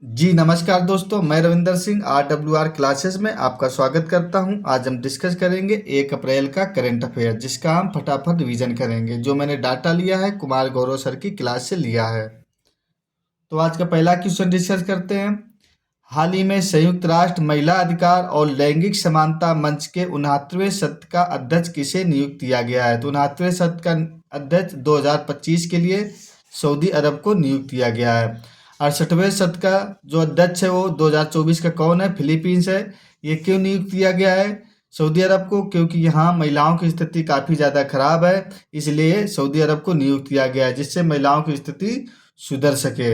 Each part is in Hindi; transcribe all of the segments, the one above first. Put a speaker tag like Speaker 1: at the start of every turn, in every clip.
Speaker 1: जी नमस्कार दोस्तों, मैं रविंदर सिंह RWR क्लासेस में आपका स्वागत करता हूं। आज हम डिस्कस करेंगे 1 अप्रैल का करंट अफेयर, जिसका हम फटाफट रिवीजन करेंगे। जो मैंने डाटा लिया है कुमार गौरव सर की क्लास से लिया है। तो आज का पहला क्वेश्चन डिस्कस करते हैं। हाल ही में संयुक्त राष्ट्र महिला अधिकार और लैंगिक समानता मंच के 69वें सत्र का अध्यक्ष किसे नियुक्त किया गया है? तो 69वें सत्र का अध्यक्ष 2025 के लिए सऊदी अरब को नियुक्त किया गया है। 68वें सत्र का जो अध्यक्ष है वो 2024 का कौन है? फिलीपींस है। ये क्यों नियुक्त किया गया है सऊदी अरब को? क्योंकि यहाँ महिलाओं की स्थिति काफ़ी ज़्यादा खराब है, इसलिए सऊदी अरब को नियुक्त किया गया है, जिससे महिलाओं की स्थिति सुधर सके।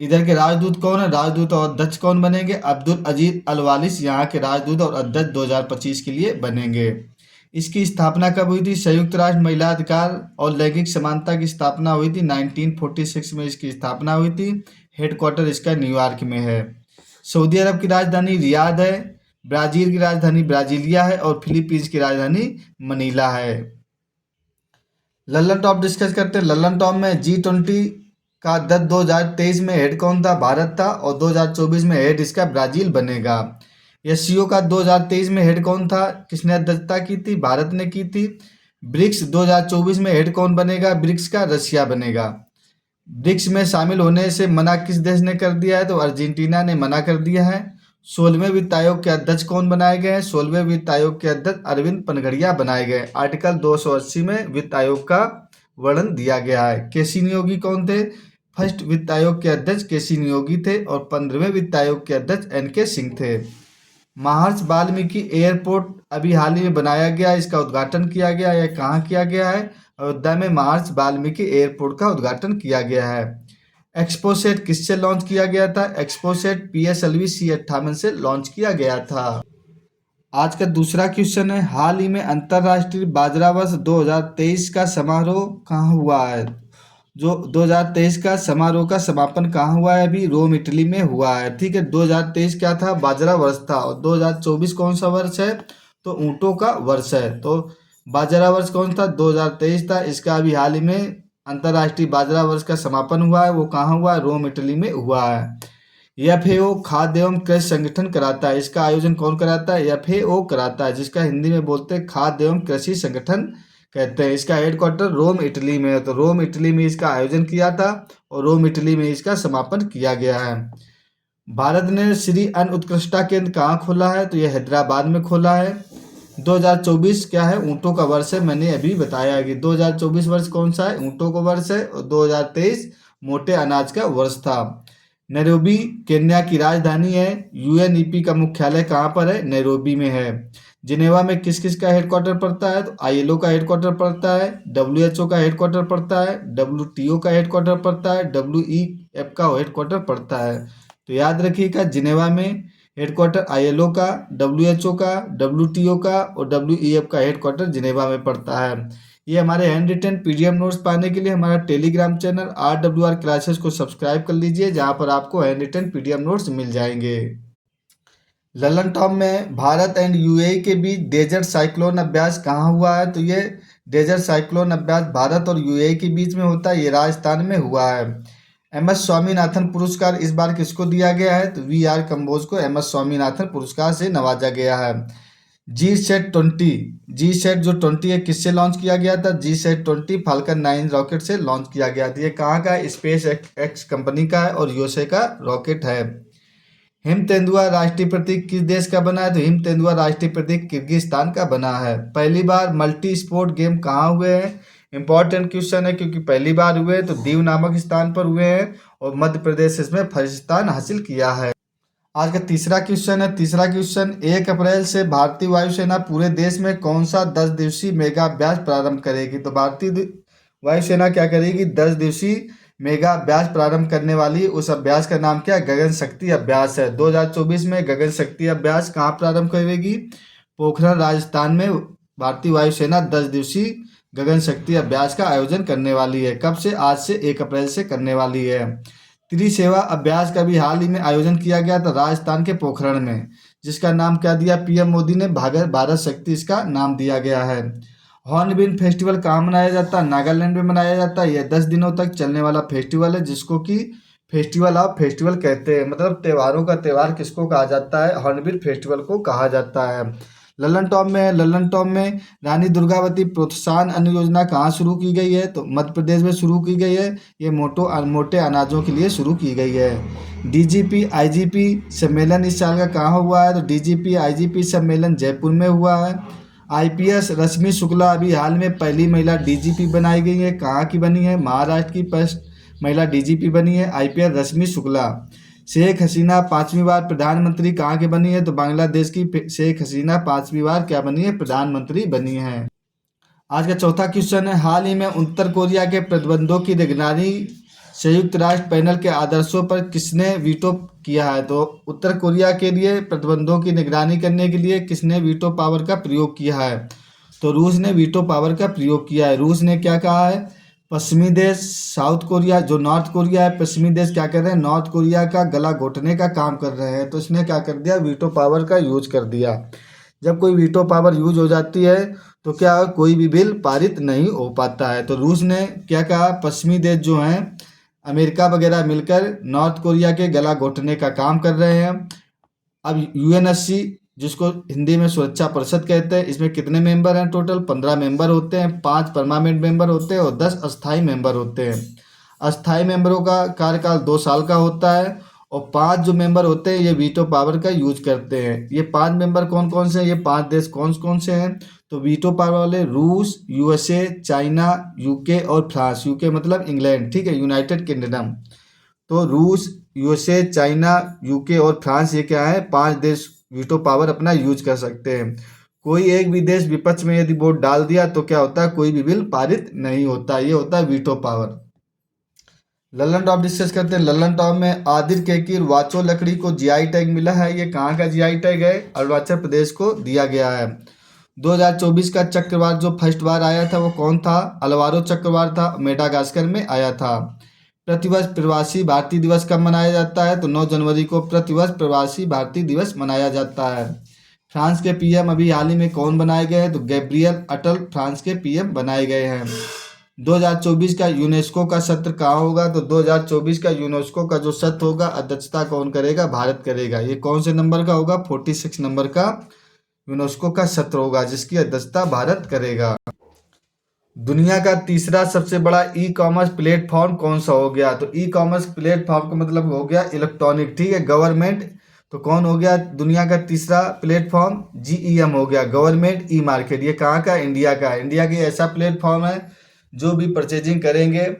Speaker 1: इधर के राजदूत कौन है? राजदूत और अध्यक्ष कौन बनेंगे? अब्दुल अजीज अल वालिस यहाँ के राजदूत और अध्यक्ष 2025 के लिए बनेंगे। इसकी स्थापना कब हुई थी? संयुक्त राष्ट्र महिला अधिकार और लैंगिक समानता की स्थापना हुई थी 1946 में। इसकी स्थापना हुई थी। हेडक्वार्टर इसका न्यूयॉर्क में है। सऊदी अरब की राजधानी रियाद है। ब्राज़ील की राजधानी ब्राजीलिया है और फिलीपींस की राजधानी मनीला है। लल्लन टॉप डिस्कस करते हैं। लल्लन टॉप में G20 का अध्यक्ष 2023 में हेड कौन था? भारत था। और 2024 में हेड इसका ब्राजील बनेगा। SCO का 2023 में हेड कौन था? किसने अध्यक्षता की थी? भारत ने की थी। ब्रिक्स 2024 में हेड कौन बनेगा? ब्रिक्स का रशिया बनेगा। ब्रिक्स में शामिल होने से मना किस देश ने कर दिया है? तो अर्जेंटीना ने मना कर दिया है। 16वें वित्त आयोग के अध्यक्ष कौन बनाए गए हैं? 16वें वित्त आयोग के अध्यक्ष अरविंद पनघड़िया बनाए गए। आर्टिकल 280 में वित्त आयोग का वर्णन दिया गया है। केसी नियोगी कौन थे? फर्स्ट वित्त आयोग के अध्यक्ष केसी नियोगी थे और 15वें वित्त आयोग के अध्यक्ष NK सिंह थे। महर्षि वाल्मीकि एयरपोर्ट अभी हाल ही में बनाया गया, इसका उद्घाटन किया गया। यह कहाँ किया गया है? अयोध्या में महर्षि वाल्मीकि एयरपोर्ट का उद्घाटन किया गया है। एक्सपोसेट किससे लॉन्च किया गया था? एक्सपोसेट PSLV C58 से लॉन्च किया गया था। आज का दूसरा क्वेश्चन है, हाल ही में अंतर्राष्ट्रीय बाजरा वर्ष 2023 का समारोह कहाँ हुआ है? जो 2023 का समारोह का समापन कहाँ हुआ है? अभी रोम इटली में हुआ है। ठीक है, 2023 क्या था? बाजरा वर्ष था। और 2024 कौन सा वर्ष है? तो ऊँटों का वर्ष है। तो बाजरा वर्ष कौन था? 2023 था। इसका अभी हाल ही में अंतर्राष्ट्रीय बाजरा वर्ष का समापन हुआ है। वो कहाँ हुआ है? रोम इटली में हुआ है। FAO खाद्य एवं कृषि संगठन कराता है। इसका आयोजन कौन कराता है? FAO कराता है, जिसका हिंदी में बोलते हैं खाद्य एवं कृषि संगठन कहते हैं। इसका हेडक्वार्टर रोम इटली में है। तो रोम इटली में इसका आयोजन किया था और रोम इटली में इसका समापन किया गया है। भारत ने श्री अन्न उत्कृष्टता केंद्र कहाँ खोला है? तो यह हैदराबाद में खोला है। 2024 क्या है? ऊँटों का वर्ष है। मैंने अभी बताया कि 2024 वर्ष कौन सा है? ऊँटों का वर्ष है। और 2023 मोटे अनाज का वर्ष था। नैरोबी केन्या की राजधानी है। UNEP का मुख्यालय कहाँ पर है? नैरोबी में है। जिनेवा में किस किस का हेडक्वार्टर पड़ता है? तो ILO का हेडक्वार्टर पड़ता है, WHO का हेडक्वार्टर पड़ता है, WTO का हेडक्वार्टर पड़ता है, WEF का हेडक्वार्टर पड़ता है। तो याद रखिएगा, जिनेवा में हेडक्वार्टर ILO का, WHO का, WTO का और WEF का हेडक्वार्टर जिनेवा में पड़ता है। ये हमारे हैंड रिटन PDF नोट्स पाने के लिए हमारा टेलीग्राम चैनल RWR क्लासेस को सब्सक्राइब कर लीजिए, जहाँ पर आपको हैंड रिटन PDF नोट्स मिल जाएंगे। ललन टॉप में भारत एंड UAE के बीच डेजर्ट साइक्लोन अभ्यास कहाँ हुआ है? तो ये डेजर्ट साइक्लोन अभ्यास भारत और UAE के बीच में होता है। ये राजस्थान में हुआ है। MS स्वामीनाथन पुरस्कार इस बार किसको दिया गया है? तो VR कंबोज को MS स्वामीनाथन पुरस्कार से नवाजा गया है। जी सेट जो 20 है किससे लॉन्च किया गया था? G-SAT-20 फाल्कन 9 रॉकेट से लॉन्च किया गया था। ये कहाँ का है? स्पेस एक्स कंपनी का है और USA का रॉकेट है। हिम तेंदुआ राष्ट्रीय प्रतीक किस देश का बना है? तो हिम तेंदुआ राष्ट्रीय प्रतीक किर्गिस्तान का बना है। पहली बार मल्टी स्पोर्ट गेम कहाँ हुए हैं? इंपॉर्टेंट क्वेश्चन है, क्योंकि पहली बार हुए तो दीव नामक स्थान पर हुए हैं और मध्य प्रदेश इसमें फर्स्ट स्थान हासिल किया है। आज का तीसरा क्वेश्चन है। तीसरा क्वेश्चन, 1 अप्रैल से भारतीय वायुसेना पूरे देश में कौन सा 10 दिवसीय मेगा अभ्यास प्रारंभ करेगी? तो भारतीय वायुसेना क्या करेगी? 10 दिवसीय मेगा अभ्यास प्रारंभ करने वाली। उस अभ्यास का नाम क्या है? गगन शक्ति अभ्यास है। 2024 में गगन शक्ति अभ्यास कहाँ प्रारंभ करेगी? पोखरण राजस्थान में भारतीय वायुसेना 10 दिवसीय गगन शक्ति अभ्यास का आयोजन करने वाली है। कब से? आज से 1 अप्रैल से करने वाली है। त्रिसेवा अभ्यास का भी हाल ही में आयोजन किया गया था राजस्थान के पोखरण में, जिसका नाम क्या दिया? PM मोदी ने भारत शक्ति इसका नाम दिया गया है। हॉर्नबिल फेस्टिवल कहाँ मनाया जाता है? नागालैंड में मनाया जाता है। यह 10 दिनों तक चलने वाला फेस्टिवल है, जिसको कि फेस्टिवल ऑफ फेस्टिवल कहते हैं, मतलब त्योहारों का त्यौहार किसको कहा जाता है, हॉर्नबिल फेस्टिवल को कहा जाता है। लल्लन टॉप में, लल्लन टॉप में रानी दुर्गावती प्रोत्साहन अन्न योजना कहाँ शुरू की गई है, तो मध्य प्रदेश में शुरू की गई है। ये मोटे अनाजों के लिए शुरू की गई है। डीजीपी आईजीपी सम्मेलन इस साल का कहाँ हुआ है, तो डीजीपी आईजीपी सम्मेलन जयपुर में हुआ है। आईपीएस रश्मि शुक्ला अभी हाल में पहली महिला डीजीपी बनाई गई है, कहाँ की बनी है, महाराष्ट्र की फर्स्ट महिला डीजीपी बनी है आईपीएस रश्मि शुक्ला। शेख हसीना 5वीं बार प्रधानमंत्री कहाँ की बनी है, तो बांग्लादेश की शेख हसीना 5वीं बार क्या बनी है, प्रधानमंत्री बनी है। आज का चौथा क्वेश्चन है, हाल ही में उत्तर कोरिया के प्रतिबंधों की निगरानी संयुक्त राष्ट्र पैनल के आदर्शों पर किसने वीटो किया है, तो उत्तर कोरिया के लिए प्रतिबंधों की निगरानी करने के लिए किसने वीटो पावर का प्रयोग किया है, तो रूस ने वीटो पावर का प्रयोग किया है। रूस ने क्या कहा है, पश्चिमी देश साउथ कोरिया, जो नॉर्थ कोरिया है, पश्चिमी देश क्या कर रहे हैं, नॉर्थ कोरिया का गला घोटने का काम कर रहे हैं, तो इसने क्या कर दिया, वीटो पावर का यूज कर दिया। जब कोई वीटो पावर यूज हो जाती है तो क्या कोई भी बिल पारित नहीं हो पाता है। तो रूस ने क्या कहा, पश्चिमी देश जो हैं अमेरिका वगैरह मिलकर नॉर्थ कोरिया के गला घोटने का काम कर रहे हैं। अब यूएनएससी, जिसको हिंदी में सुरक्षा परिषद कहते हैं, इसमें कितने मेंबर हैं, टोटल 15 मेंबर होते हैं, 5 परमानेंट मेंबर होते हैं और 10 अस्थाई मेंबर होते हैं। अस्थाई मेंबरों का कार्यकाल 2 साल का होता है और 5 जो मेंबर होते हैं ये वीटो पावर का यूज करते हैं। ये 5 मेंबर कौन कौन से हैं, ये 5 देश कौन कौन से हैं, तो वीटो पावर वाले रूस, यूएसए, चाइना, यूके और फ्रांस। यूके मतलब इंग्लैंड, ठीक है, यूनाइटेड किंगडम। तो रूस, यूएसए, चाइना, यूके और फ्रांस, ये क्या है, 5 देश वीटो पावर अपना यूज कर सकते हैं। कोई एक भी देश विपक्ष में यदि वोट डाल दिया तो क्या होता है, कोई भी बिल पारित नहीं होता। ये होता है वीटो पावर। लल्लन टॉप डिस्कस करते हैं। लल्लन टॉप में आदिर केकीर वाचो लकड़ी को जीआई टैग मिला है। ये कहाँ का जीआई टैग है, अरुणाचल प्रदेश को दिया गया है। 2024 का चक्रवात जो फर्स्ट बार आया था वो कौन था, अलवारो चक्रवात था, मेडागास्कर में आया था। प्रतिवर्ष प्रवासी भारतीय दिवस कब मनाया जाता है, तो 9 जनवरी को प्रतिवर्ष प्रवासी भारतीय दिवस मनाया जाता है। फ्रांस के पीएम अभी हाल ही में कौन बनाए गए हैं, तो गैब्रियल अटल फ्रांस के पीएम बनाए गए हैं। 2024 का यूनेस्को का सत्र कहाँ होगा, तो 2024 का यूनेस्को का जो सत्र होगा अध्यक्षता कौन करेगा, भारत करेगा। ये कौन से नंबर का होगा, 46 नंबर का यूनेस्को का सत्र होगा जिसकी अध्यक्षता भारत करेगा। दुनिया का तीसरा सबसे बड़ा ई कॉमर्स प्लेटफॉर्म कौन सा हो गया, तो ई कॉमर्स प्लेटफॉर्म का मतलब हो गया इलेक्ट्रॉनिक, ठीक है, गवर्नमेंट। तो कौन हो गया दुनिया का तीसरा प्लेटफॉर्म, जीईएम हो गया, गवर्नमेंट ई मार्केट। ये कहाँ का, इंडिया का। इंडिया की ऐसा प्लेटफॉर्म है जो भी परचेजिंग करेंगे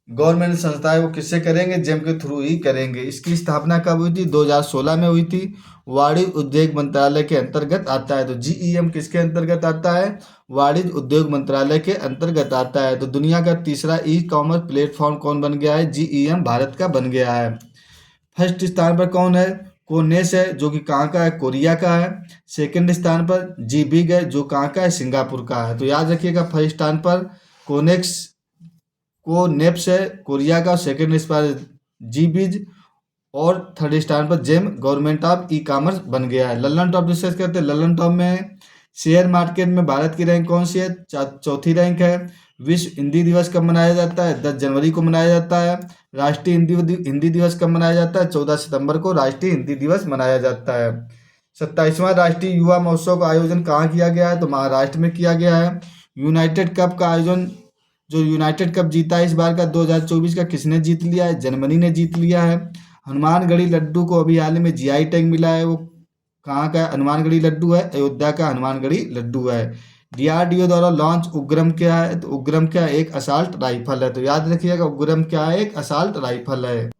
Speaker 1: गवर्नमेंट संस्थाएं वो किससे करेंगे, जेम के थ्रू ही करेंगे। इसकी स्थापना कब हुई थी, 2016 में हुई थी। वाणिज्य उद्योग मंत्रालय के अंतर्गत आता है। तो जीईएम किसके अंतर्गत आता है, वाणिज्य उद्योग मंत्रालय के अंतर्गत आता है। तो दुनिया का तीसरा ई कॉमर्स प्लेटफॉर्म कौन बन गया है, जीईएम भारत का बन गया है। फर्स्ट स्थान पर कौन है, कोनेस है, जो कि कहाँ का है, कोरिया का है। सेकंड स्थान पर जीबिग है, जो कहाँ का है, सिंगापुर का है। तो याद रखिएगा, फर्स्ट स्थान पर कोनेप्स है, कोरिया का। सेकंड स्थान पर जीबीज और थर्ड स्थान पर GeM, government of e commerce बन गया है। लल्लन टॉप डिस्कस करते हैं। लल्लन टॉप में शेयर मार्केट में भारत की रैंक कौन सी है, चौथी रैंक है। विश्व हिंदी दिवस कब मनाया जाता है, 10 जनवरी को मनाया जाता है। राष्ट्रीय हिंदी दिवस कब मनाया जाता है, 14 सितंबर को राष्ट्रीय हिंदी दिवस मनाया जाता है। 27वां राष्ट्रीय युवा महोत्सव का आयोजन कहाँ किया गया है, तो महाराष्ट्र में किया गया है। यूनाइटेड कप का आयोजन, जो यूनाइटेड कप जीता है इस बार का 2024 का, किसने जीत लिया है, जर्मनी ने जीत लिया है। हनुमानगढ़ी लड्डू को अभी हाल ही में जीआई टैग मिला है। वो कहाँ का हनुमानगढ़ी लड्डू है, अयोध्या का हनुमानगढ़ी लड्डू है। डीआरडीओ द्वारा लॉन्च उग्रम क्या है, तो उग्रम क्या, एक असाल्ट राइफल है। तो याद रखिएगा उग्रम क्या है, एक असाल्ट राइफल है।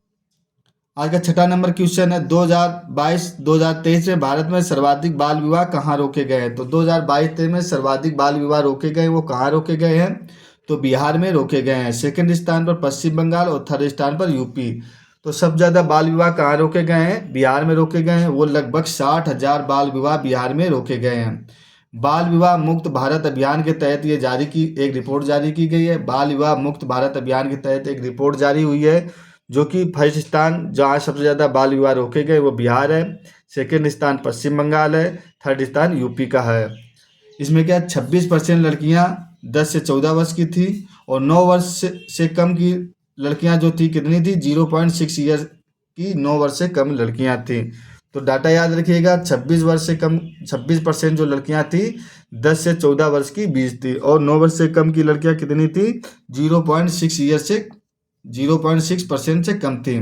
Speaker 1: आज का छठा नंबर क्वेश्चन है, 2022-2023 में भारत में सर्वाधिक बाल विवाह कहाँ रोके गए हैं। तो 2022-23 में सर्वाधिक बाल विवाह रोके गए, वो कहाँ रोके गए हैं, तो बिहार में रोके गए हैं। सेकंड स्थान पर पश्चिम बंगाल और थर्ड स्थान पर यूपी। तो सबसे ज़्यादा बाल विवाह कहाँ रोके गए हैं, बिहार में रोके गए हैं। वो लगभग 60,000 बाल विवाह बिहार में रोके गए हैं। बाल विवाह मुक्त भारत अभियान के तहत ये एक रिपोर्ट जारी की गई है। बाल विवाह मुक्त भारत अभियान के तहत एक रिपोर्ट जारी हुई है, जो कि फर्स्ट स्थान जहाँ सबसे ज़्यादा बाल विवाह रोके गए वो बिहार है। सेकेंड स्थान पश्चिम बंगाल है, थर्ड स्थान यूपी का है। इसमें क्या 26% लड़कियाँ 10 से 14 वर्ष की थी और 9 वर्ष से कम की लड़कियां जो थी कितनी थी, 0.6 ईयर की 9 वर्ष से कम लड़कियां थी। तो डाटा याद रखिएगा, 26 वर्ष से कम 26% जो लड़कियां थी 10 से 14 वर्ष की 20 थी, और 9 वर्ष से कम की लड़कियां कितनी थी, 0.6 ईयर से 0.6% से कम थी।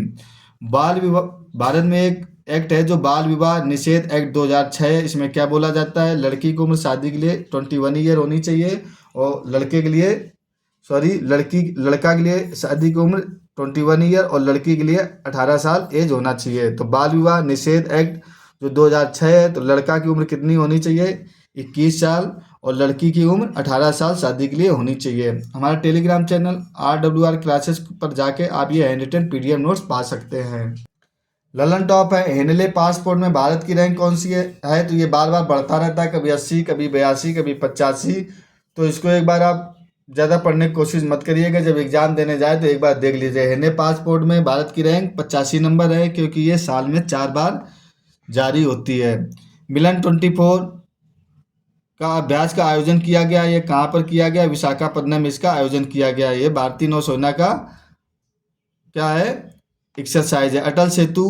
Speaker 1: बाल विवाह, भारत में एक एक्ट है जो बाल विवाह निषेध एक्ट 2006 है। इसमें क्या बोला जाता है, लड़की की उम्र शादी के लिए 21 ईयर होनी चाहिए, और लड़के के लिए लड़का के लिए शादी की उम्र 21 ईयर और लड़की के लिए 18 साल एज होना चाहिए। तो बाल विवाह निषेध एक्ट जो 2006 है, तो लड़का की उम्र कितनी होनी चाहिए, 21 साल, और लड़की की उम्र 18 साल शादी के लिए होनी चाहिए। हमारा टेलीग्राम चैनल RWR क्लासेस पर जाके आप ये हैंड रिटन PDF नोट्स पा सकते हैं। ललन टॉप है, हेनले पासपोर्ट में भारत की रैंक कौन सी है, तो ये बार बार बढ़ता रहता है, कभी 80, कभी 82, कभी 85। तो इसको एक बार आप ज़्यादा पढ़ने की कोशिश मत करिएगा, जब एग्जाम देने जाए तो एक बार देख लीजिए। हेनले पासपोर्ट में भारत की रैंक 85 नंबर है, क्योंकि ये साल में 4 बार जारी होती है। मिलन 24 का अभ्यास का आयोजन किया गया, ये कहाँ पर किया गया, विशाखापट्टनम में इसका आयोजन किया गया। ये भारतीय नौसेना का क्या है, एक्सरसाइज है। अटल सेतु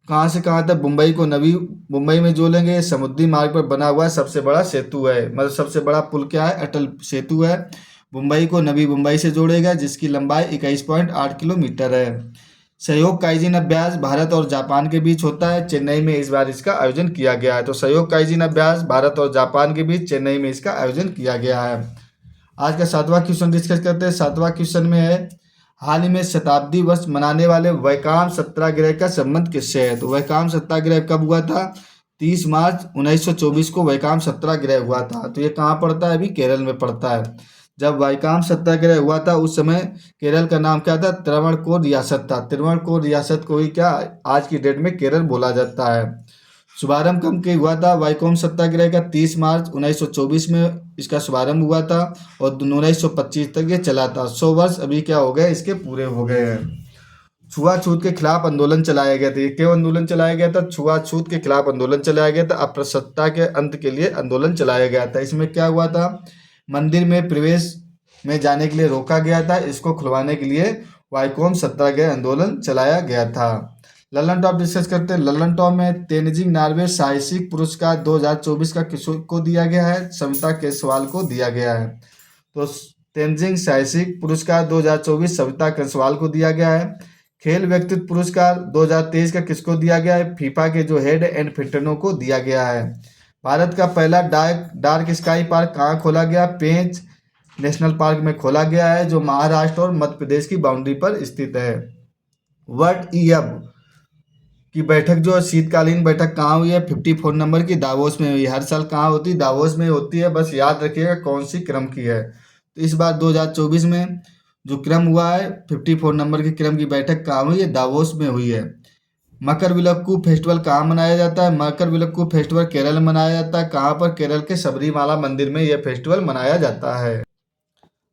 Speaker 1: कहाँ से कहाँ तक मुंबई को नवी मुंबई में जोड़ेंगे, ये समुद्री मार्ग पर बना हुआ सबसे बड़ा सेतु है, मतलब सबसे बड़ा पुल क्या है, अटल सेतु है। मुंबई को नवी मुंबई से जोड़ेगा, जिसकी लंबाई 21.8 किलोमीटर है। सहयोग काइजिन अभ्यास भारत और जापान के बीच होता है, चेन्नई में इस बार इसका आयोजन किया गया है। तो सहयोग काइजिन अभ्यास भारत और जापान के बीच चेन्नई में इसका आयोजन किया गया है। आज का 7वां क्वेश्चन डिस्कस करते हैं। 7वां क्वेश्चन में है, हाल ही में शताब्दी वर्ष मनाने वाले वैकाम सत्याग्रह का संबंध किससे है। तो वैकाम सत्याग्रह कब हुआ था, 30 मार्च 1924 को वैकाम सत्याग्रह हुआ था। तो ये कहाँ पड़ता है, अभी केरल में पड़ता है। जब वैकाम सत्याग्रह हुआ था उस समय केरल का नाम क्या था, त्रावणकोर रियासत था। त्रावणकोर रियासत को ही क्या आज की डेट में केरल बोला जाता है। शुभारंभ कब के हुआ था, वैकोम सत्याग्रह का 30 मार्च 1924 में इसका शुभारंभ हुआ था, और 1925 तक ये चला था। 100 वर्ष अभी क्या हो गए, इसके पूरे हो गए हैं। छुआछूत के खिलाफ आंदोलन चलाया गया था। ये क्यों आंदोलन चलाया गया था, छुआछूत के खिलाफ आंदोलन चलाया गया था, अस्पृश्यता के अंत के लिए आंदोलन चलाया गया था। इसमें क्या हुआ था, मंदिर में प्रवेश में जाने के लिए रोका गया था, इसको खुलवाने के लिए वैकोम सत्याग्रह आंदोलन चलाया गया था। ललन टॉप डिस्कस करते हैं। ललन टॉप में तेनजिंग नार्वे साहसिक पुरस्कार 2024 का किसको को दिया गया है, सविता केसवाल को दिया गया है। तो तेनजिंग साहसिक पुरस्कार 2024 सविता केसवाल को दिया गया है। खेल व्यक्तित्व पुरस्कार 2023 का किसको दिया गया है, फीफा के जो हेड एंड फिटनो को दिया गया है। भारत का पहला डार्क स्काई पार्क कहाँ खोला गया, पेंच नेशनल पार्क में खोला गया है, जो महाराष्ट्र और मध्य प्रदेश की बाउंड्री पर स्थित है। वर्ल्ड ईयब की बैठक जो शीतकालीन बैठक कहाँ हुई है, 54 नंबर की दावोस में हुई है। हर साल कहाँ होती है, दावोस में होती है, बस याद रखिएगा कौन सी क्रम की है। तो इस बार 2024 में जो क्रम हुआ है 54 नंबर के क्रम की बैठक कहाँ हुई है, दावोस में हुई है। मकर विलक्कू फेस्टिवल कहाँ मनाया जाता है, मकर विलक्कू फेस्टिवल केरल में मनाया जाता है। कहाँ पर, केरल के सबरीमाला मंदिर में यह फेस्टिवल मनाया जाता है।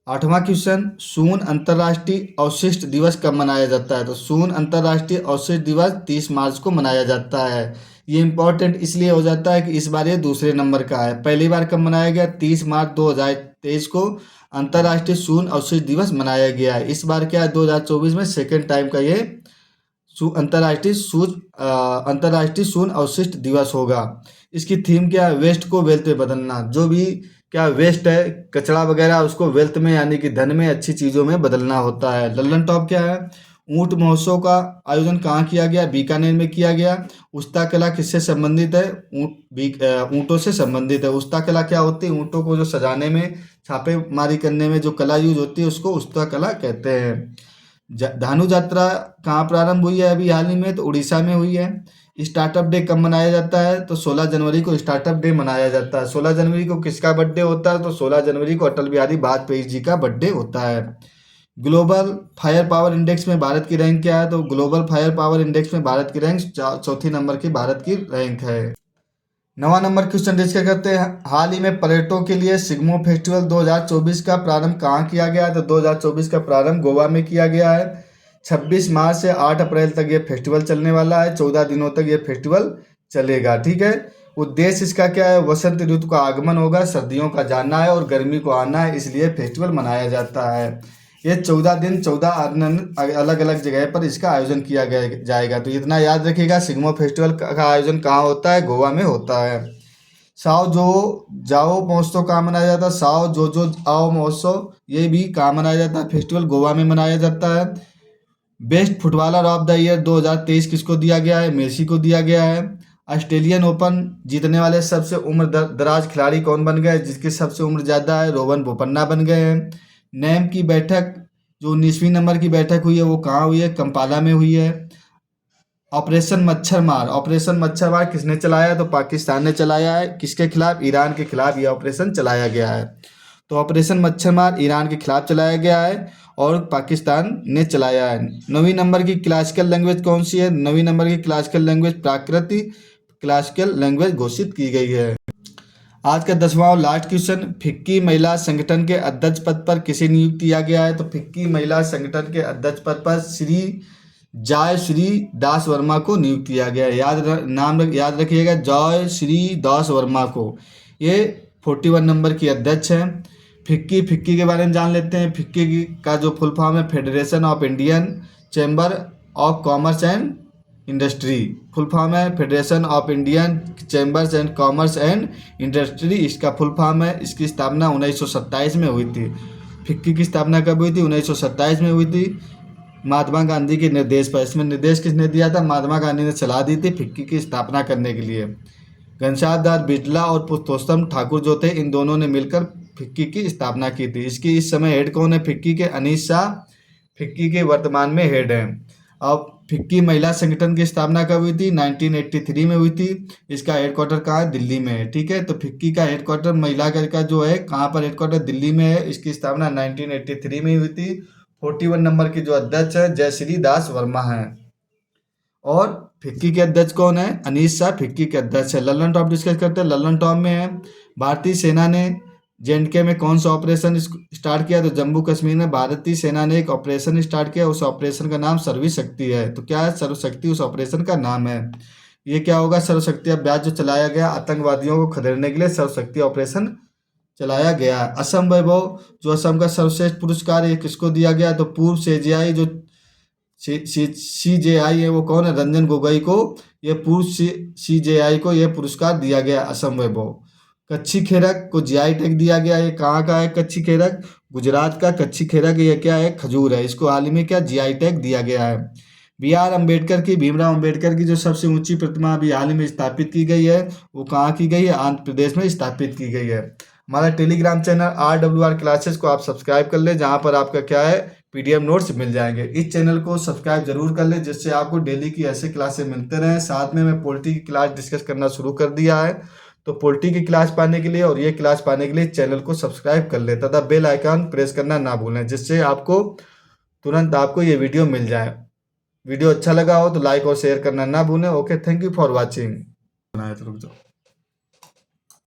Speaker 1: 8वां क्वेश्चन, शून्य अंतर्राष्ट्रीय अवशिष्ट दिवस कब मनाया जाता है। तो शून्य अंतर्राष्ट्रीय अवशिष्ट दिवस 30 मार्च को मनाया जाता है। ये इंपॉर्टेंट इसलिए हो जाता है कि इस बार ये दूसरे नंबर का है। पहली बार कब मनाया गया, 30 मार्च 2023 को अंतर्राष्ट्रीय शून्य अवशिष्ट दिवस मनाया गया है। इस बार क्या है, 2024 में सेकेंड टाइम का ये अंतर्राष्ट्रीय शून्य अवशिष्ट दिवस होगा। इसकी थीम क्या है, वेस्ट को वेल्थ में बदलना। जो भी क्या वेस्ट है, कचरा वगैरह, उसको वेल्थ में यानी कि धन में, अच्छी चीज़ों में बदलना होता है। लल्लन टॉप क्या है, ऊंट महोत्सव का आयोजन कहाँ किया गया, बीकानेर में किया गया। उस्ता कला किससे संबंधित है, ऊँटों से संबंधित है। उस्ता कला क्या होती है, ऊँटों को जो सजाने में, छापेमारी करने में जो कला यूज होती है उसको उस्ता कला कहते हैं। धानु यात्रा कहाँ प्रारंभ हुई है अभी हाल ही में, तो उड़ीसा में हुई है। स्टार्टअप डे कब मनाया जाता है, तो 16 जनवरी को स्टार्टअप डे मनाया जाता है। 16 जनवरी को किसका बर्थडे होता है, तो 16 जनवरी को अटल बिहारी वाजपेयी जी का बर्थडे होता है। ग्लोबल फायर पावर इंडेक्स में भारत की रैंक क्या है, तो ग्लोबल फायर पावर इंडेक्स में भारत की रैंक चौथी नंबर की भारत की रैंक है। 9वां नंबर क्वेश्चन डिस्कस करते हैं। हाल ही में पर्यटकों के लिए सिग्मो फेस्टिवल 2024 का प्रारंभ कहाँ किया गया है, तो 2024 का प्रारंभ गोवा में किया गया है। 26 मार्च से 8 अप्रैल तक ये फेस्टिवल चलने वाला है। 14 दिनों तक ये फेस्टिवल चलेगा, ठीक है। उद्देश्य इसका क्या है, वसंत ऋतु का आगमन होगा, सर्दियों का जाना है और गर्मी को आना है, इसलिए फेस्टिवल मनाया जाता है। ये 14 दिन 14 अलग अलग जगह पर इसका आयोजन किया गया जाएगा। तो इतना याद रखिएगा, सिग्मो फेस्टिवल का आयोजन कहाँ होता है? गोवा में होता है। साओ जो जाओ महोत्सव कहाँ मनाया जाता है? साओ जो आओ महोत्सव ये भी कहाँ मनाया जाता है? फेस्टिवल गोवा में मनाया जाता है। Best footballer of the year 2023 किसको दिया गया है? मेसी को दिया गया है। ऑस्ट्रेलियन ओपन जीतने वाले सबसे उम्र दराज खिलाड़ी कौन बन गए? जिसकी सबसे उम्र ज़्यादा है, रोहन बोपन्ना बन गए हैं। नेम की बैठक जो 19वीं नंबर की बैठक हुई है वो कहाँ हुई है? कंपाला में हुई है। ऑपरेशन मच्छरमार किसने चलाया? तो पाकिस्तान ने चलाया है। किसके खिलाफ? ईरान के खिलाफ ये ऑपरेशन चलाया गया है। तो ऑपरेशन मच्छरमार ईरान के खिलाफ चलाया गया है और पाकिस्तान ने चलाया है। 9वीं नंबर की क्लासिकल लैंग्वेज कौन सी है? 9वीं नंबर की क्लासिकल लैंग्वेज प्राकृतिक क्लासिकल लैंग्वेज घोषित की गई है। आज का 10वां और लास्ट क्वेश्चन, फिक्की महिला संगठन के अध्यक्ष पद पर किसे नियुक्त किया गया है? तो फिक्की महिला संगठन के अध्यक्ष पद पर जयश्री दास वर्मा को नियुक्त किया गया है। नाम याद रखिएगा, जयश्री दास वर्मा को। ये 41 नंबर की अध्यक्ष हैं। फिक्की के बारे में जान लेते हैं। फिक्की का जो फुल फॉर्म है Federation of Indian Chamber of Commerce and Industry. Full form है Federation of Indian Chambers and Commerce and Industry, इसका फुल फॉर्म है। इसकी स्थापना 1927 में हुई थी। फिक्की की स्थापना कब हुई थी? 1927 में हुई थी, महात्मा गांधी के निर्देश पर। इसमें निर्देश किसने दिया था? महात्मा गांधी ने सलाह दी थी फिक्की की स्थापना करने के लिए। घनश्याम दास बिरला और पुरुषोत्तम ठाकुर जो थे, इन दोनों ने मिलकर फिक्की की स्थापना की थी। इसकी इस समय हेड कौन है? फिक्की के अनीस शाह फिक्की के वर्तमान में हेड हैं। अब फिक्की महिला संगठन की स्थापना कब हुई थी? 1983 में हुई थी। इसका हेडक्वार्टर कहाँ है? दिल्ली में है। ठीक है, तो फिक्की का हेडक्वार्टर महिला का जो है कहाँ पर हेडक्वार्टर? दिल्ली में है। इसकी स्थापना 1983 में हुई थी। 41 नंबर की जो अध्यक्ष है जयश्री दास वर्मा हैं। और फिक्की के अध्यक्ष कौन है? अनीस शाह फिक्की के अध्यक्ष है। लल्लन टॉप डिस्कस करते हैं। लल्लन टॉप में है, भारतीय सेना ने J&K में कौन सा ऑपरेशन स्टार्ट किया? तो जम्मू कश्मीर में भारतीय सेना ने एक ऑपरेशन स्टार्ट किया। उस ऑपरेशन का नाम सर्वशक्ति है। तो क्या है? सर्वशक्ति उस ऑपरेशन का नाम है। ये क्या होगा? सर्वशक्ति अभ्यास जो चलाया गया आतंकवादियों को खदेड़ने के लिए, सर्वशक्ति ऑपरेशन चलाया गया। असम वैभव जो असम का सर्वश्रेष्ठ पुरस्कार है किसको दिया गया? तो पूर्व CJI जो CJI है वो कौन है? रंजन गोगोई को। ये पूर्व CJI को ये पुरस्कार दिया गया असम वैभव। कच्छी खेरक को GI टैग दिया गया। ये कहाँ का है कच्छी खेरक? गुजरात का कच्छी खेरक। ये क्या है? खजूर है। इसको हाल ही में क्या GI टैग दिया गया है। भीमराव अम्बेडकर की जो सबसे ऊंची प्रतिमा अभी हाल ही में स्थापित की गई है वो कहाँ की गई है? आंध्र प्रदेश में स्थापित की गई है। हमारा टेलीग्राम चैनल RWR क्लासेस को आप सब्सक्राइब कर ले, जहाँ पर आपका क्या है PDF नोट्स मिल जाएंगे। इस चैनल को सब्सक्राइब जरूर कर ले, जिससे आपको डेली की ऐसे क्लासेस मिलते रहें। साथ में मैं पॉलिटी की क्लास डिस्कस करना शुरू कर दिया है। तो पॉलिटी की क्लास पाने के लिए और ये क्लास पाने के लिए चैनल को सब्सक्राइब कर ले तथा बेल आइकन प्रेस करना ना भूलें, जिससे आपको तुरंत आपको ये वीडियो मिल जाए। वीडियो अच्छा लगा हो तो लाइक और शेयर करना ना भूलें। Okay, thank you for watching. रुक जाओ।